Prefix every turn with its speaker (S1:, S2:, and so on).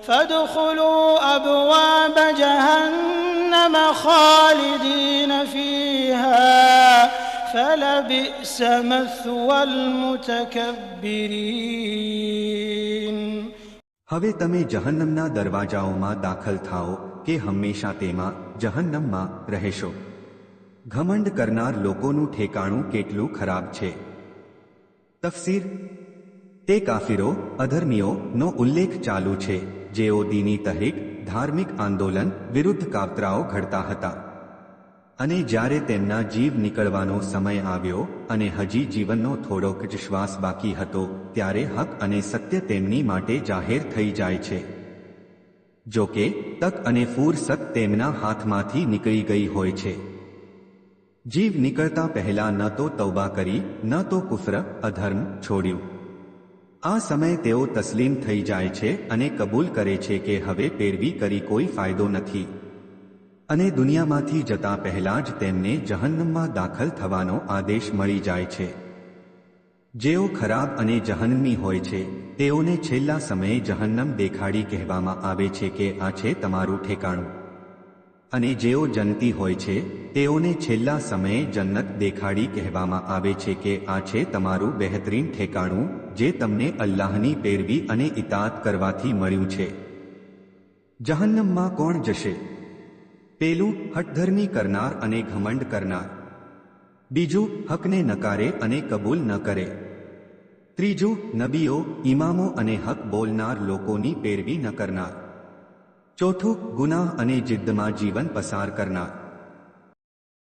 S1: فادخلوا أبواب جهنم خالدين فيها فلبئس مثوى المتكبرين.
S2: હવે તમે જહન્નમના દરવાજાઓમાં દાખલ થાઓ કે હંમેશા તેમાં જહન્નમમાં રહેશો. ઘમંડ કરનાર લોકોનું ઠેકાણું કેટલું ખરાબ છે. તફસીર: તે કાફિરો, અધર્મીઓનો ઉલ્લેખ ચાલુ છે જેઓ દીની તહરીક, ધાર્મિક આંદોલન વિરુદ્ધ કાવતરાઓ ઘડતા હતા, અને જ્યારે તેમના જીવ નીકળવાનો સમય આવ્યો અને હજી જીવનનો થોડોક જ શ્વાસ બાકી હતો ત્યારે હક અને સત્ય તેમની માટે જાહેર થઈ જાય છે. જો કે તક અને ફુરસત તેમના હાથમાંથી નીકળી ગઈ હોય છે. જીવ નીકળતા પહેલા ન તો તૌબા કરી, ન તો કુફર, અધર્મ છોડ્યું. આ સમયે તેઓ તસ્લીમ થઈ જાય છે અને કબૂલ કરે છે કે હવે પેરવી કરી કોઈ ફાયદો નથી, અને દુનિયામાંથી જતા પહેલા જ તેમને જહન્નમમાં દાખલ થવાનો આદેશ મળી જાય છે. જેઓ ખરાબ અને જહન્નમી હોય છે તેઓને છેલ્લા સમયે જહન્નમ દેખાડી કહેવામાં આવે છે કે આ છે તમારું ઠેકાણું, અને જેઓ જન્નતી હોય છે તેઓને છેલ્લા સમયે જન્નત દેખાડી કહેવામાં આવે છે કે આ છે તમારું બહેતરીન ઠેકાણું જે તમને અલ્લાહની પેરવી અને ઇતાઅત કરવાથી મળ્યું છે. જહન્નમમાં કોણ જશે? પેલું, હઠધર્મી કરનાર અને ઘમંડ કરનાર. બીજું, હકને નકારે અને કબૂલ ન કરે. ત્રીજું, નબીઓ, ઇમામો અને હક બોલનાર લોકોની પેરવી ન કરનાર. ચોથું, ગુનાહ અને જિદ્દમાં જીવન પસાર કરનાર.